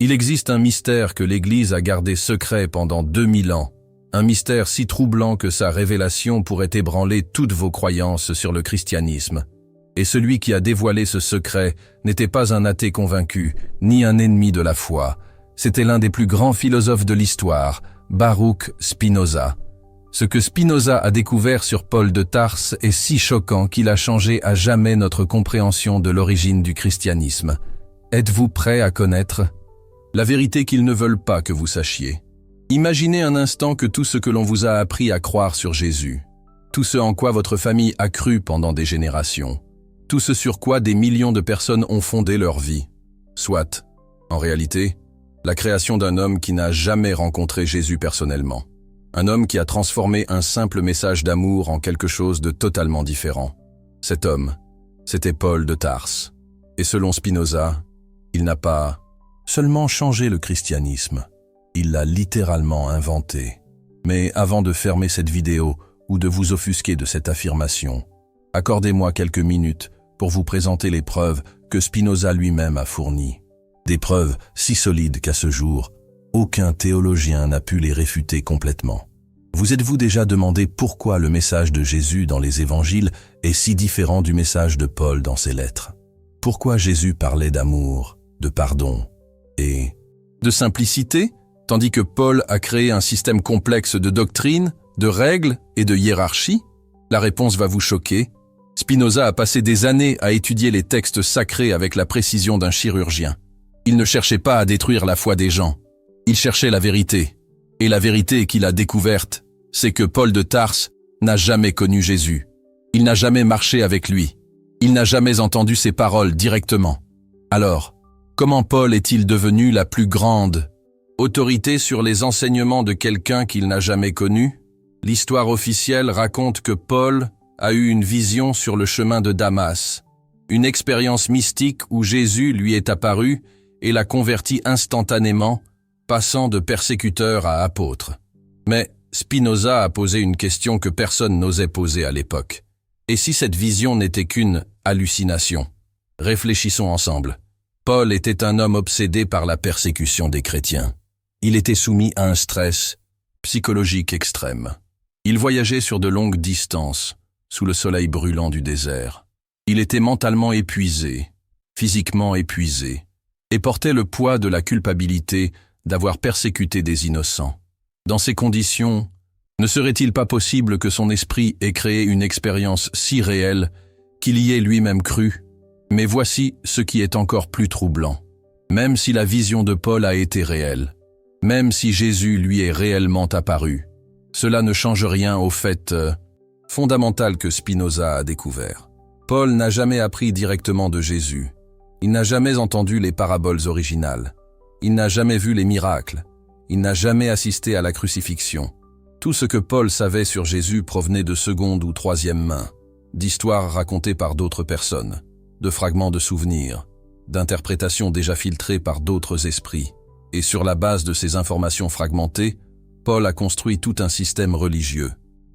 Il existe un mystère que l'Église a gardé secret pendant 2000 ans, un mystère si troublant que sa révélation pourrait ébranler toutes vos croyances sur le christianisme. Et celui qui a dévoilé ce secret n'était pas un athée convaincu, ni un ennemi de la foi. C'était l'un des plus grands philosophes de l'histoire, Baruch Spinoza. Ce que Spinoza a découvert sur Paul de Tarse est si choquant qu'il a changé à jamais notre compréhension de l'origine du christianisme. Êtes-vous prêt à connaître la vérité qu'ils ne veulent pas que vous sachiez? Imaginez un instant que tout ce que l'on vous a appris à croire sur Jésus, tout ce en quoi votre famille a cru pendant des générations, tout ce sur quoi des millions de personnes ont fondé leur vie. Soit, en réalité, la création d'un homme qui n'a jamais rencontré Jésus personnellement. Un homme qui a transformé un simple message d'amour en quelque chose de totalement différent. Cet homme, c'était Paul de Tarse. Et selon Spinoza, il n'a pas seulement changé le christianisme, il l'a littéralement inventé. Mais avant de fermer cette vidéo ou de vous offusquer de cette affirmation, accordez-moi quelques minutes pour vous présenter les preuves que Spinoza lui-même a fournies. Des preuves si solides qu'à ce jour, aucun théologien n'a pu les réfuter complètement. Vous êtes-vous déjà demandé pourquoi le message de Jésus dans les évangiles est si différent du message de Paul dans ses lettres? Pourquoi Jésus parlait d'amour, de pardon et de simplicité, tandis que Paul a créé un système complexe de doctrines, de règles et de hiérarchie? La réponse va vous choquer. Spinoza a passé des années à étudier les textes sacrés avec la précision d'un chirurgien. Il ne cherchait pas à détruire la foi des gens. Il cherchait la vérité. Et la vérité qu'il a découverte, c'est que Paul de Tarse n'a jamais connu Jésus. Il n'a jamais marché avec lui. Il n'a jamais entendu ses paroles directement. Alors, comment Paul est-il devenu la plus grande autorité sur les enseignements de quelqu'un qu'il n'a jamais connu? L'histoire officielle raconte que Paul a eu une vision sur le chemin de Damas, une expérience mystique où Jésus lui est apparu et l'a converti instantanément, passant de persécuteur à apôtre. Mais Spinoza a posé une question que personne n'osait poser à l'époque. Et si cette vision n'était qu'une hallucination? Réfléchissons ensemble. Paul était un homme obsédé par la persécution des chrétiens. Il était soumis à un stress psychologique extrême. Il voyageait sur de longues distances, sous le soleil brûlant du désert. Il était mentalement épuisé, physiquement épuisé, et portait le poids de la culpabilité d'avoir persécuté des innocents. Dans ces conditions, ne serait-il pas possible que son esprit ait créé une expérience si réelle qu'il y ait lui-même cru? Mais voici ce qui est encore plus troublant. Même si la vision de Paul a été réelle, même si Jésus lui est réellement apparu, cela ne change rien au fait fondamental que Spinoza a découvert. Paul n'a jamais appris directement de Jésus. Il n'a jamais entendu les paraboles originales. Il n'a jamais vu les miracles. Il n'a jamais assisté à la crucifixion. Tout ce que Paul savait sur Jésus provenait de seconde ou troisième main, d'histoires racontées par d'autres personnes, de fragments de souvenirs, d'interprétations déjà filtrées par d'autres esprits. Et sur la base de ces informations fragmentées, Paul a construit tout un système religieux.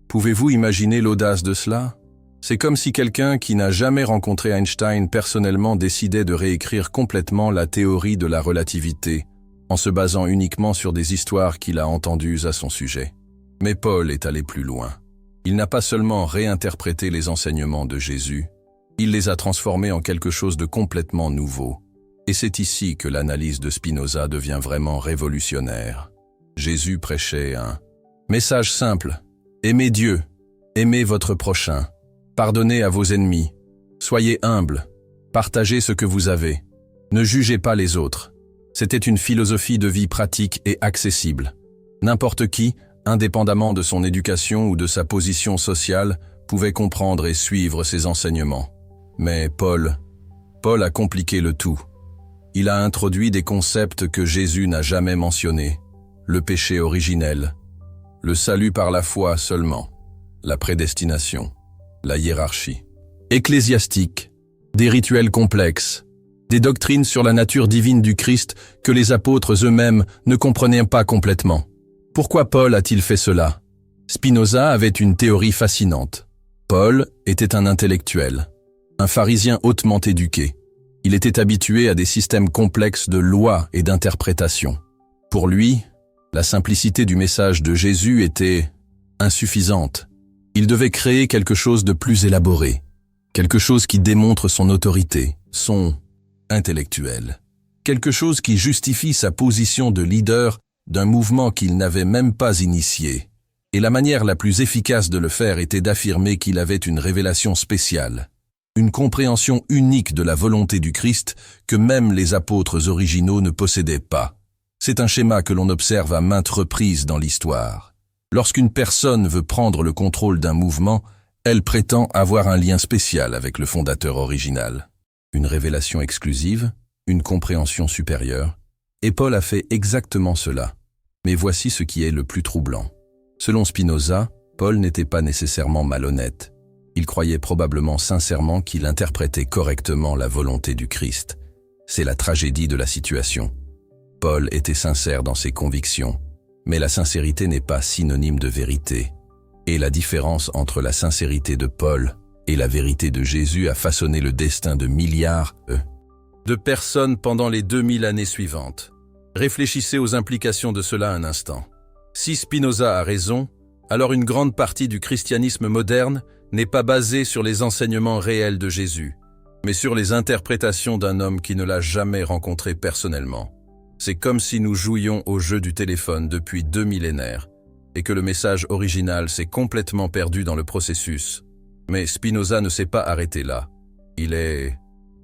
Pouvez-vous imaginer l'audace de cela? C'est comme si quelqu'un qui n'a jamais rencontré Einstein personnellement décidait de réécrire complètement la théorie de la relativité, en se basant uniquement sur des histoires qu'il a entendues à son sujet. Mais Paul est allé plus loin. Il n'a pas seulement réinterprété les enseignements de Jésus, il les a transformés en quelque chose de complètement nouveau. Et c'est ici que l'analyse de Spinoza devient vraiment révolutionnaire. Jésus prêchait un message simple: aimez Dieu, aimez votre prochain, pardonnez à vos ennemis, soyez humbles, partagez ce que vous avez, ne jugez pas les autres. C'était une philosophie de vie pratique et accessible. N'importe qui, indépendamment de son éducation ou de sa position sociale, pouvait comprendre et suivre ses enseignements. Mais Paul a compliqué le tout. Il a introduit des concepts que Jésus n'a jamais mentionnés: le péché originel, le salut par la foi seulement, la prédestination, la hiérarchie ecclésiastique, des rituels complexes, des doctrines sur la nature divine du Christ que les apôtres eux-mêmes ne comprenaient pas complètement. Pourquoi Paul a-t-il fait cela? Spinoza avait une théorie fascinante. Paul était un intellectuel, un pharisien hautement éduqué. Il était habitué à des systèmes complexes de lois et d'interprétation. Pour lui, la simplicité du message de Jésus était insuffisante. Il devait créer quelque chose de plus élaboré, quelque chose qui démontre son autorité, son intellectuel, quelque chose qui justifie sa position de leader d'un mouvement qu'il n'avait même pas initié. Et la manière la plus efficace de le faire était d'affirmer qu'il avait une révélation spéciale, une compréhension unique de la volonté du Christ que même les apôtres originaux ne possédaient pas. C'est un schéma que l'on observe à maintes reprises dans l'histoire. Lorsqu'une personne veut prendre le contrôle d'un mouvement, elle prétend avoir un lien spécial avec le fondateur original. Une révélation exclusive, une compréhension supérieure. Et Paul a fait exactement cela. Mais voici ce qui est le plus troublant. Selon Spinoza, Paul n'était pas nécessairement malhonnête. Il croyait probablement sincèrement qu'il interprétait correctement la volonté du Christ. C'est la tragédie de la situation. Paul était sincère dans ses convictions, mais la sincérité n'est pas synonyme de vérité. Et la différence entre la sincérité de Paul et la vérité de Jésus a façonné le destin de milliards de personnes pendant les 2000 années suivantes. Réfléchissez aux implications de cela un instant. Si Spinoza a raison, alors une grande partie du christianisme moderne n'est pas basée sur les enseignements réels de Jésus, mais sur les interprétations d'un homme qui ne l'a jamais rencontré personnellement. C'est comme si nous jouions au jeu du téléphone depuis 2 millénaires, et que le message original s'est complètement perdu dans le processus. Mais Spinoza ne s'est pas arrêté là. Il est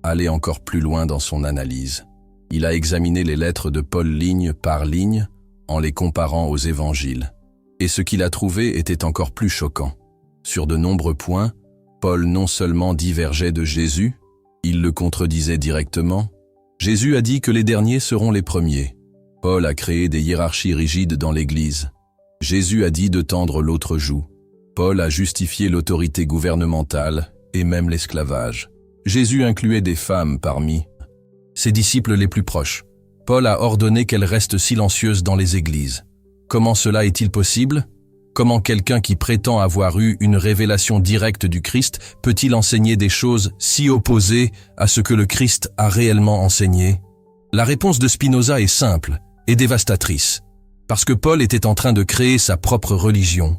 allé encore plus loin dans son analyse. Il a examiné les lettres de Paul ligne par ligne, en les comparant aux évangiles. Et ce qu'il a trouvé était encore plus choquant. Sur de nombreux points, Paul non seulement divergeait de Jésus, il le contredisait directement. Jésus a dit que les derniers seront les premiers. Paul a créé des hiérarchies rigides dans l'Église. Jésus a dit de tendre l'autre joue. Paul a justifié l'autorité gouvernementale et même l'esclavage. Jésus incluait des femmes parmi ses disciples les plus proches. Paul a ordonné qu'elles restent silencieuses dans les églises. Comment cela est-il possible? Comment quelqu'un qui prétend avoir eu une révélation directe du Christ peut-il enseigner des choses si opposées à ce que le Christ a réellement enseigné? La réponse de Spinoza est simple et dévastatrice, parce que Paul était en train de créer sa propre religion,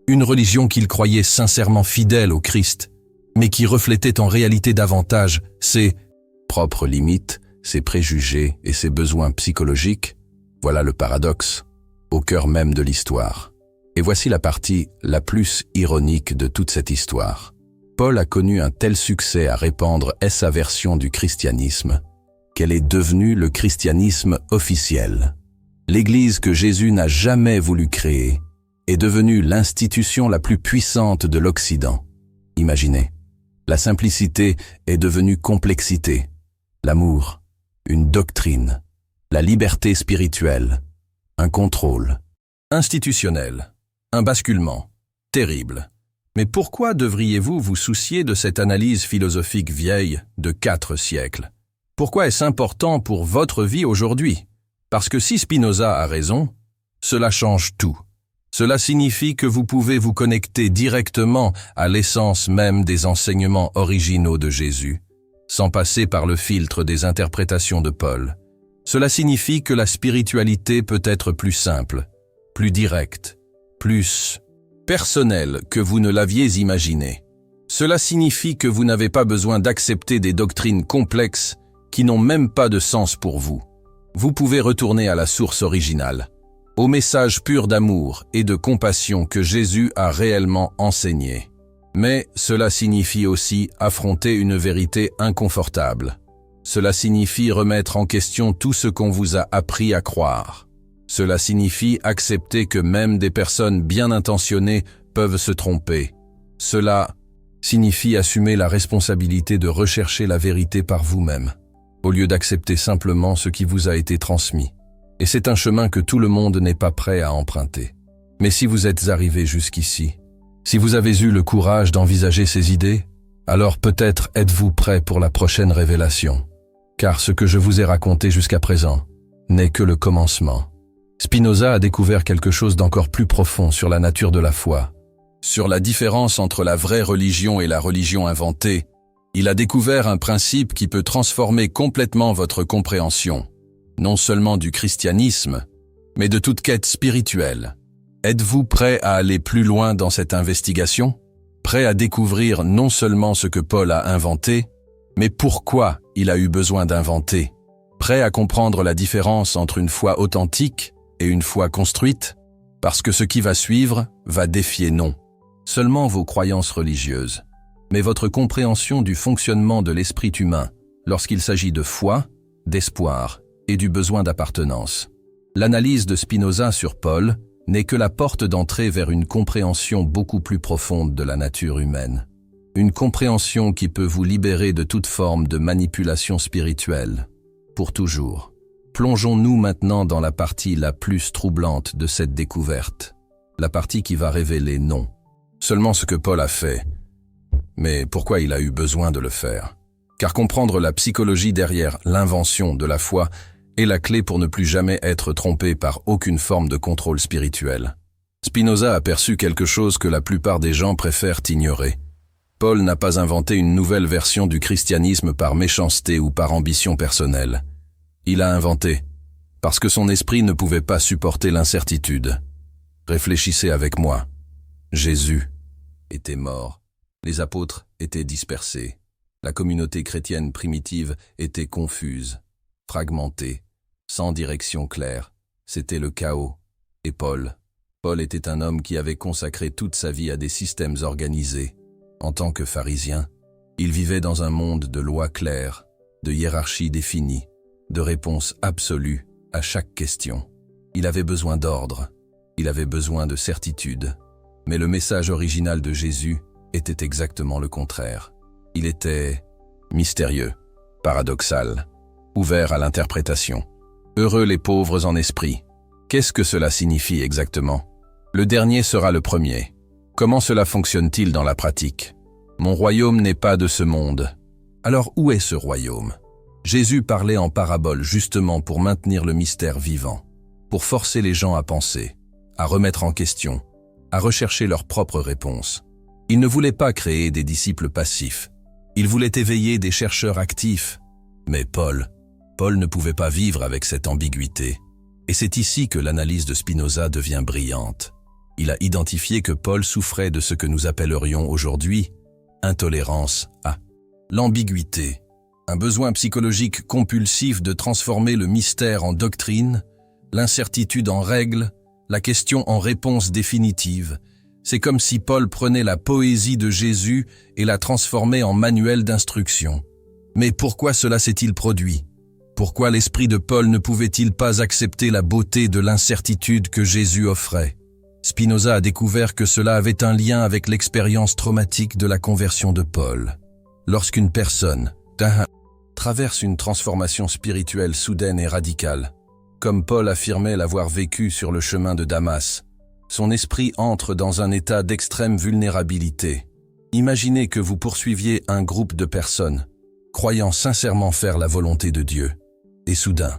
une religion qu'il croyait sincèrement fidèle au Christ, mais qui reflétait en réalité davantage ses propres limites, ses préjugés et ses besoins psychologiques. Voilà le paradoxe, au cœur même de l'histoire. Et voici la partie la plus ironique de toute cette histoire. Paul a connu un tel succès à répandre sa version du christianisme qu'elle est devenue le christianisme officiel. L'Église que Jésus n'a jamais voulu créer est devenue l'institution la plus puissante de l'Occident. Imaginez, la simplicité est devenue complexité, l'amour, une doctrine, la liberté spirituelle, un contrôle institutionnel. Un basculement. Terrible. Mais pourquoi devriez-vous vous soucier de cette analyse philosophique vieille de 4 siècles? Pourquoi est-ce important pour votre vie aujourd'hui? Parce que si Spinoza a raison, cela change tout. Cela signifie que vous pouvez vous connecter directement à l'essence même des enseignements originaux de Jésus, sans passer par le filtre des interprétations de Paul. Cela signifie que la spiritualité peut être plus simple, plus directe, plus personnel que vous ne l'aviez imaginé. Cela signifie que vous n'avez pas besoin d'accepter des doctrines complexes qui n'ont même pas de sens pour vous. Vous pouvez retourner à la source originale, au message pur d'amour et de compassion que Jésus a réellement enseigné. Mais cela signifie aussi affronter une vérité inconfortable. Cela signifie remettre en question tout ce qu'on vous a appris à croire. Cela signifie accepter que même des personnes bien intentionnées peuvent se tromper. Cela signifie assumer la responsabilité de rechercher la vérité par vous-même, au lieu d'accepter simplement ce qui vous a été transmis. Et c'est un chemin que tout le monde n'est pas prêt à emprunter. Mais si vous êtes arrivé jusqu'ici, si vous avez eu le courage d'envisager ces idées, alors peut-être êtes-vous prêt pour la prochaine révélation. Car ce que je vous ai raconté jusqu'à présent n'est que le commencement. Spinoza a découvert quelque chose d'encore plus profond sur la nature de la foi. Sur la différence entre la vraie religion et la religion inventée, Il a découvert un principe qui peut transformer complètement votre compréhension, non seulement du christianisme, mais de toute quête spirituelle. Êtes-vous prêt à aller plus loin dans cette investigation? Prêt à découvrir non seulement ce que Paul a inventé, mais pourquoi il a eu besoin d'inventer? Prêt à comprendre la différence entre une foi authentique et une foi construite? Parce que ce qui va suivre va défier non seulement vos croyances religieuses, mais votre compréhension du fonctionnement de l'esprit humain lorsqu'il s'agit de foi, d'espoir et du besoin d'appartenance. L'analyse de Spinoza sur Paul n'est que la porte d'entrée vers une compréhension beaucoup plus profonde de la nature humaine. Une compréhension qui peut vous libérer de toute forme de manipulation spirituelle, pour toujours. Plongeons-nous maintenant dans la partie la plus troublante de cette découverte, la partie qui va révéler non seulement ce que Paul a fait, mais pourquoi il a eu besoin de le faire. Car comprendre la psychologie derrière l'invention de la foi est la clé pour ne plus jamais être trompé par aucune forme de contrôle spirituel. Spinoza a perçu quelque chose que la plupart des gens préfèrent ignorer. Paul n'a pas inventé une nouvelle version du christianisme par méchanceté ou par ambition personnelle. Il a inventé, parce que son esprit ne pouvait pas supporter l'incertitude. Réfléchissez avec moi. Jésus était mort. Les apôtres étaient dispersés. La communauté chrétienne primitive était confuse, fragmentée, sans direction claire. C'était le chaos. Et Paul était un homme qui avait consacré toute sa vie à des systèmes organisés. En tant que pharisien, il vivait dans un monde de lois claires, de hiérarchies définies, de réponses absolues à chaque question. Il avait besoin d'ordre, il avait besoin de certitude. Mais le message original de Jésus était exactement le contraire. Il était mystérieux, paradoxal, ouvert à l'interprétation. Heureux les pauvres en esprit. Qu'est-ce que cela signifie exactement? Le dernier sera le premier. Comment cela fonctionne-t-il dans la pratique? Mon royaume n'est pas de ce monde. Alors où est ce royaume? Jésus parlait en parabole justement pour maintenir le mystère vivant, pour forcer les gens à penser, à remettre en question, à rechercher leurs propres réponses. Il ne voulait pas créer des disciples passifs. Il voulait éveiller des chercheurs actifs. Mais Paul ne pouvait pas vivre avec cette ambiguïté. Et c'est ici que l'analyse de Spinoza devient brillante. Il a identifié que Paul souffrait de ce que nous appellerions aujourd'hui intolérance à l'ambiguïté, un besoin psychologique compulsif de transformer le mystère en doctrine, l'incertitude en règle, la question en réponse définitive. C'est comme si Paul prenait la poésie de Jésus et la transformait en manuel d'instruction. Mais pourquoi cela s'est-il produit? Pourquoi l'esprit de Paul ne pouvait-il pas accepter la beauté de l'incertitude que Jésus offrait? Spinoza a découvert que cela avait un lien avec l'expérience traumatique de la conversion de Paul. Lorsqu'une personne traverse une transformation spirituelle soudaine et radicale, comme Paul affirmait l'avoir vécu sur le chemin de Damas, son esprit entre dans un état d'extrême vulnérabilité. Imaginez que vous poursuiviez un groupe de personnes, croyant sincèrement faire la volonté de Dieu. Et soudain,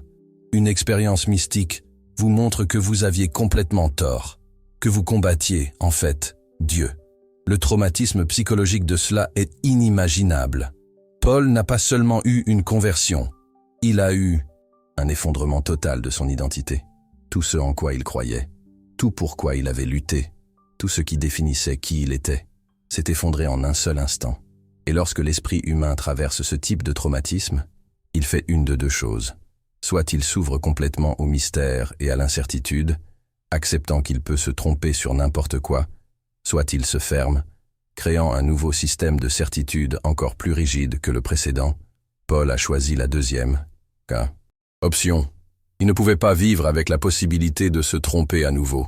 une expérience mystique vous montre que vous aviez complètement tort, que vous combattiez, en fait, Dieu. Le traumatisme psychologique de cela est inimaginable. Paul n'a pas seulement eu une conversion, il a eu un effondrement total de son identité. Tout ce en quoi il croyait, tout pourquoi il avait lutté, tout ce qui définissait qui il était, s'est effondré en un seul instant. Et lorsque l'esprit humain traverse ce type de traumatisme, il fait une de deux choses. Soit il s'ouvre complètement au mystère et à l'incertitude, acceptant qu'il peut se tromper sur n'importe quoi, soit il se ferme, créant un nouveau système de certitude encore plus rigide que le précédent. Paul a choisi la deuxième option. Il ne pouvait pas vivre avec la possibilité de se tromper à nouveau.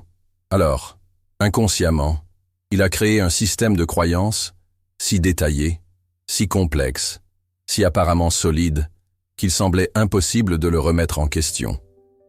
Alors, inconsciemment, il a créé un système de croyances si détaillé, si complexe, si apparemment solide, qu'il semblait impossible de le remettre en question.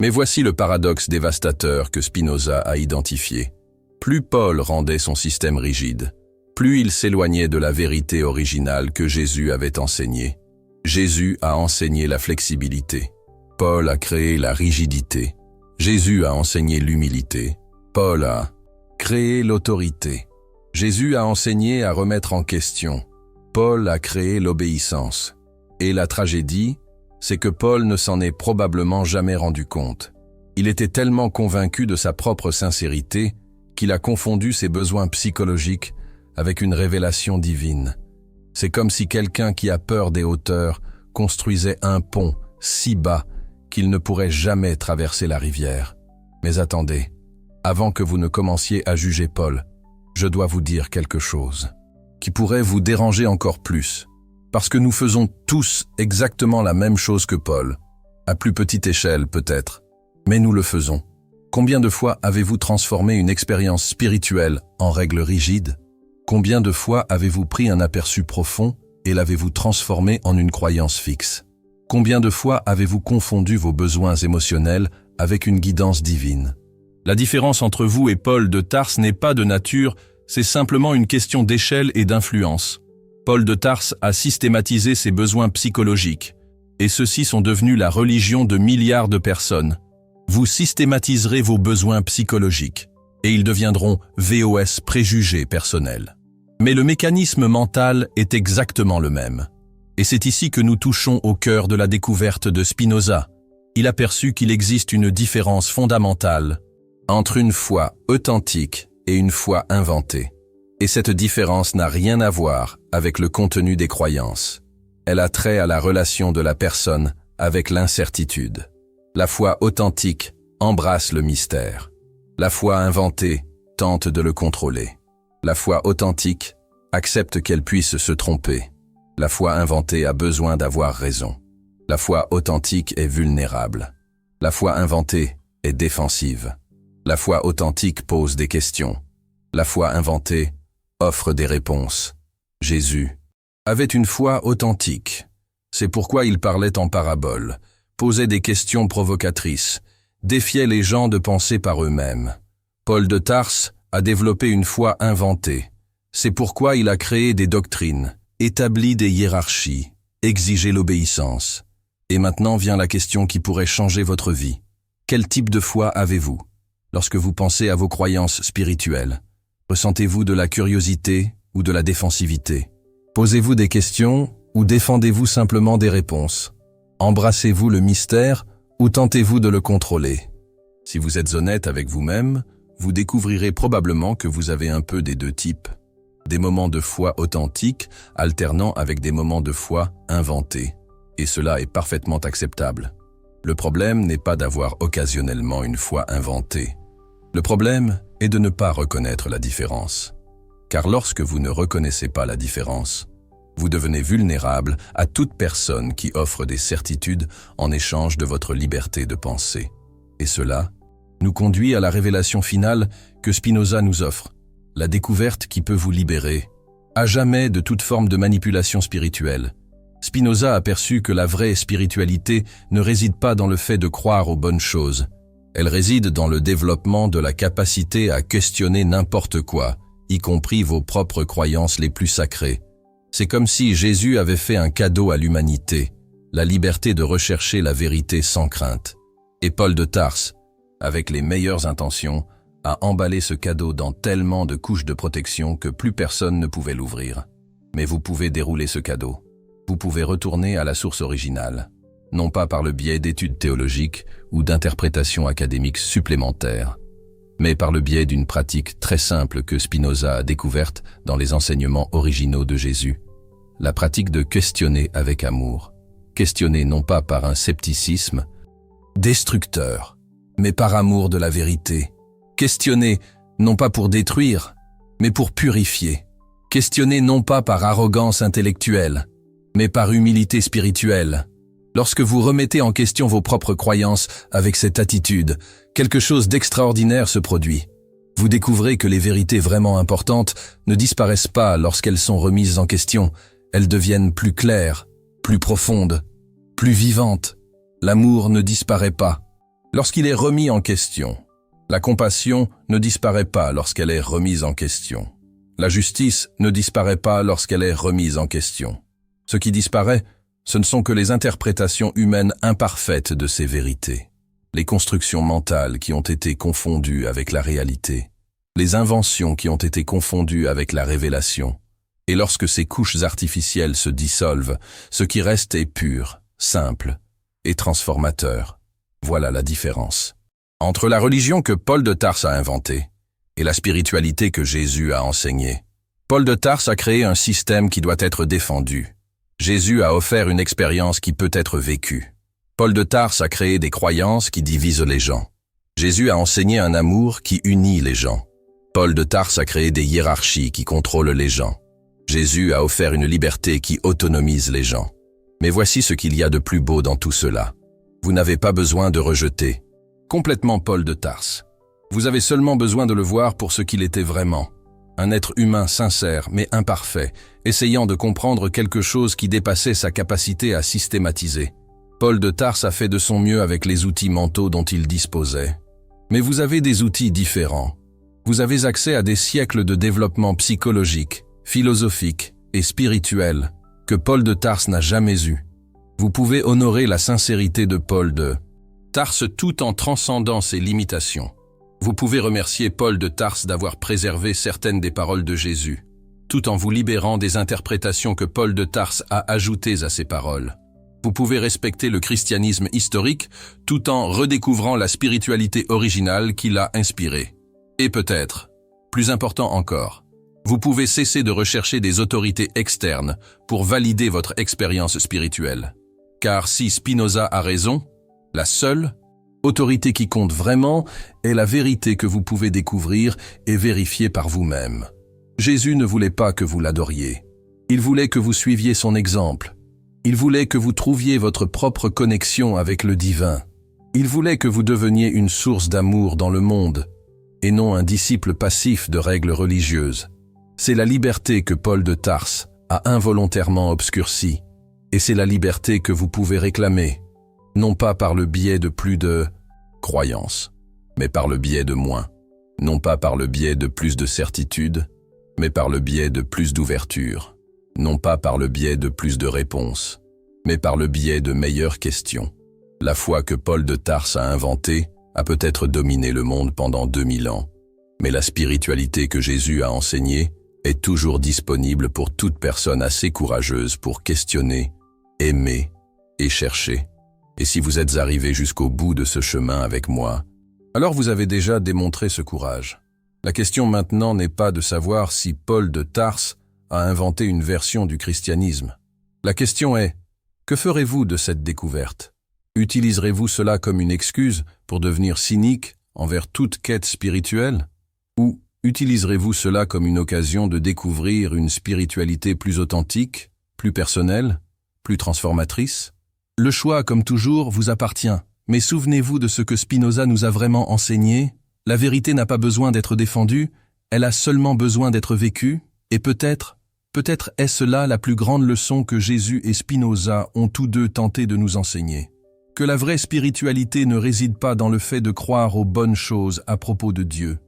Mais voici le paradoxe dévastateur que Spinoza a identifié. Plus Paul rendait son système rigide, plus il s'éloignait de la vérité originale que Jésus avait enseignée. Jésus a enseigné la flexibilité. Paul a créé la rigidité. Jésus a enseigné l'humilité. Paul a créé l'autorité. Jésus a enseigné à remettre en question. Paul a créé l'obéissance. Et la tragédie, c'est que Paul ne s'en est probablement jamais rendu compte. Il était tellement convaincu de sa propre sincérité qu'il a confondu ses besoins psychologiques avec une révélation divine. C'est comme si quelqu'un qui a peur des hauteurs construisait un pont si bas qu'il ne pourrait jamais traverser la rivière. Mais attendez, avant que vous ne commenciez à juger Paul, je dois vous dire quelque chose qui pourrait vous déranger encore plus, parce que nous faisons tous exactement la même chose que Paul, à plus petite échelle peut-être, mais nous le faisons. Combien de fois avez-vous transformé une expérience spirituelle en règle rigide? Combien de fois avez-vous pris un aperçu profond et l'avez-vous transformé en une croyance fixe? Combien de fois avez-vous confondu vos besoins émotionnels avec une guidance divine? La différence entre vous et Paul de Tarse n'est pas de nature, c'est simplement une question d'échelle et d'influence. Paul de Tarse a systématisé ses besoins psychologiques, et ceux-ci sont devenus la religion de milliards de personnes. Vous systématiserez vos besoins psychologiques, et ils deviendront VOS préjugés personnels. Mais le mécanisme mental est exactement le même. Et c'est ici que nous touchons au cœur de la découverte de Spinoza. Il a perçu qu'il existe une différence fondamentale entre une foi authentique et une foi inventée. Et cette différence n'a rien à voir avec le contenu des croyances. Elle a trait à la relation de la personne avec l'incertitude. La foi authentique embrasse le mystère. La foi inventée tente de le contrôler. La foi authentique accepte qu'elle puisse se tromper. La foi inventée a besoin d'avoir raison. La foi authentique est vulnérable. La foi inventée est défensive. La foi authentique pose des questions. La foi inventée offre des réponses. Jésus avait une foi authentique. C'est pourquoi il parlait en paraboles, posait des questions provocatrices, défiait les gens de penser par eux-mêmes. Paul de Tarse a développé une foi inventée. C'est pourquoi il a créé des doctrines, établi des hiérarchies, exigé l'obéissance. Et maintenant vient la question qui pourrait changer votre vie. Quel type de foi avez-vous? Lorsque vous pensez à vos croyances spirituelles, ressentez-vous de la curiosité ou de la défensivité? Posez-vous des questions ou défendez-vous simplement des réponses? Embrassez-vous le mystère ou tentez-vous de le contrôler? Si vous êtes honnête avec vous-même, vous découvrirez probablement que vous avez un peu des deux types. Des moments de foi authentiques alternant avec des moments de foi inventés. Et cela est parfaitement acceptable. Le problème n'est pas d'avoir occasionnellement une foi inventée. Le problème est de ne pas reconnaître la différence. Car lorsque vous ne reconnaissez pas la différence, vous devenez vulnérable à toute personne qui offre des certitudes en échange de votre liberté de penser. Et cela nous conduit à la révélation finale que Spinoza nous offre, la découverte qui peut vous libérer, à jamais de toute forme de manipulation spirituelle. Spinoza a perçu que la vraie spiritualité ne réside pas dans le fait de croire aux bonnes choses. Elle réside dans le développement de la capacité à questionner n'importe quoi, y compris vos propres croyances les plus sacrées. C'est comme si Jésus avait fait un cadeau à l'humanité, la liberté de rechercher la vérité sans crainte. Et Paul de Tarse, avec les meilleures intentions, a emballé ce cadeau dans tellement de couches de protection que plus personne ne pouvait l'ouvrir. Mais vous pouvez dérouler ce cadeau. Vous pouvez retourner à la source originale, non pas par le biais d'études théologiques ou d'interprétations académiques supplémentaires, mais par le biais d'une pratique très simple que Spinoza a découverte dans les enseignements originaux de Jésus. La pratique de questionner avec amour. Questionner non pas par un scepticisme destructeur, mais par amour de la vérité. Questionner non pas pour détruire, mais pour purifier. Questionner non pas par arrogance intellectuelle, mais par humilité spirituelle. Lorsque vous remettez en question vos propres croyances avec cette attitude, quelque chose d'extraordinaire se produit. Vous découvrez que les vérités vraiment importantes ne disparaissent pas lorsqu'elles sont remises en question. Elles deviennent plus claires, plus profondes, plus vivantes. L'amour ne disparaît pas lorsqu'il est remis en question. La compassion ne disparaît pas lorsqu'elle est remise en question. La justice ne disparaît pas lorsqu'elle est remise en question. Ce qui disparaît, ce ne sont que les interprétations humaines imparfaites de ces vérités, les constructions mentales qui ont été confondues avec la réalité, les inventions qui ont été confondues avec la révélation, Et lorsque ces couches artificielles se dissolvent, ce qui reste est pur, simple et transformateur. Voilà la différence entre la religion que Paul de Tarse a inventée et la spiritualité que Jésus a enseignée. Paul de Tarse a créé un système qui doit être défendu. Jésus a offert une expérience qui peut être vécue. Paul de Tarse a créé des croyances qui divisent les gens. Jésus a enseigné un amour qui unit les gens. Paul de Tarse a créé des hiérarchies qui contrôlent les gens. Jésus a offert une liberté qui autonomise les gens. Mais voici ce qu'il y a de plus beau dans tout cela. Vous n'avez pas besoin de rejeter complètement Paul de Tarse. Vous avez seulement besoin de le voir pour ce qu'il était vraiment. Un être humain sincère mais imparfait, essayant de comprendre quelque chose qui dépassait sa capacité à systématiser. Paul de Tarse a fait de son mieux avec les outils mentaux dont il disposait. Mais vous avez des outils différents. Vous avez accès à des siècles de développement psychologique, philosophique et spirituel que Paul de Tarse n'a jamais eu. Vous pouvez honorer la sincérité de Paul de Tarse tout en transcendant ses limitations. Vous pouvez remercier Paul de Tarse d'avoir préservé certaines des paroles de Jésus, tout en vous libérant des interprétations que Paul de Tarse a ajoutées à ses paroles. Vous pouvez respecter le christianisme historique tout en redécouvrant la spiritualité originale qui l'a inspiré. Et peut-être, plus important encore, vous pouvez cesser de rechercher des autorités externes pour valider votre expérience spirituelle. Car si Spinoza a raison, la seule autorité qui compte vraiment est la vérité que vous pouvez découvrir et vérifier par vous-même. Jésus ne voulait pas que vous l'adoriez. Il voulait que vous suiviez son exemple. Il voulait que vous trouviez votre propre connexion avec le divin. Il voulait que vous deveniez une source d'amour dans le monde, et non un disciple passif de règles religieuses. C'est la liberté que Paul de Tarse a involontairement obscurcie, et c'est la liberté que vous pouvez réclamer, non pas par le biais de plus de croyances, mais par le biais de moins, non pas par le biais de plus de certitude, mais par le biais de plus d'ouverture, non pas par le biais de plus de réponses, mais par le biais de meilleures questions. La foi que Paul de Tarse a inventée a peut-être dominé le monde pendant 2000 ans, mais la spiritualité que Jésus a enseignée est toujours disponible pour toute personne assez courageuse pour questionner, aimer et chercher. Et si vous êtes arrivé jusqu'au bout de ce chemin avec moi, alors vous avez déjà démontré ce courage. La question maintenant n'est pas de savoir si Paul de Tarse a inventé une version du christianisme. La question est, que ferez-vous de cette découverte? Utiliserez-vous cela comme une excuse pour devenir cynique envers toute quête spirituelle? Ou utiliserez-vous cela comme une occasion de découvrir une spiritualité plus authentique, plus personnelle, plus transformatrice? Le choix, comme toujours, vous appartient. Mais souvenez-vous de ce que Spinoza nous a vraiment enseigné. La vérité n'a pas besoin d'être défendue, elle a seulement besoin d'être vécue. Et peut-être est-ce là la plus grande leçon que Jésus et Spinoza ont tous deux tenté de nous enseigner. Que la vraie spiritualité ne réside pas dans le fait de croire aux bonnes choses à propos de Dieu.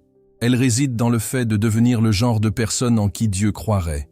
Elle réside dans le fait de devenir le genre de personne en qui Dieu croirait.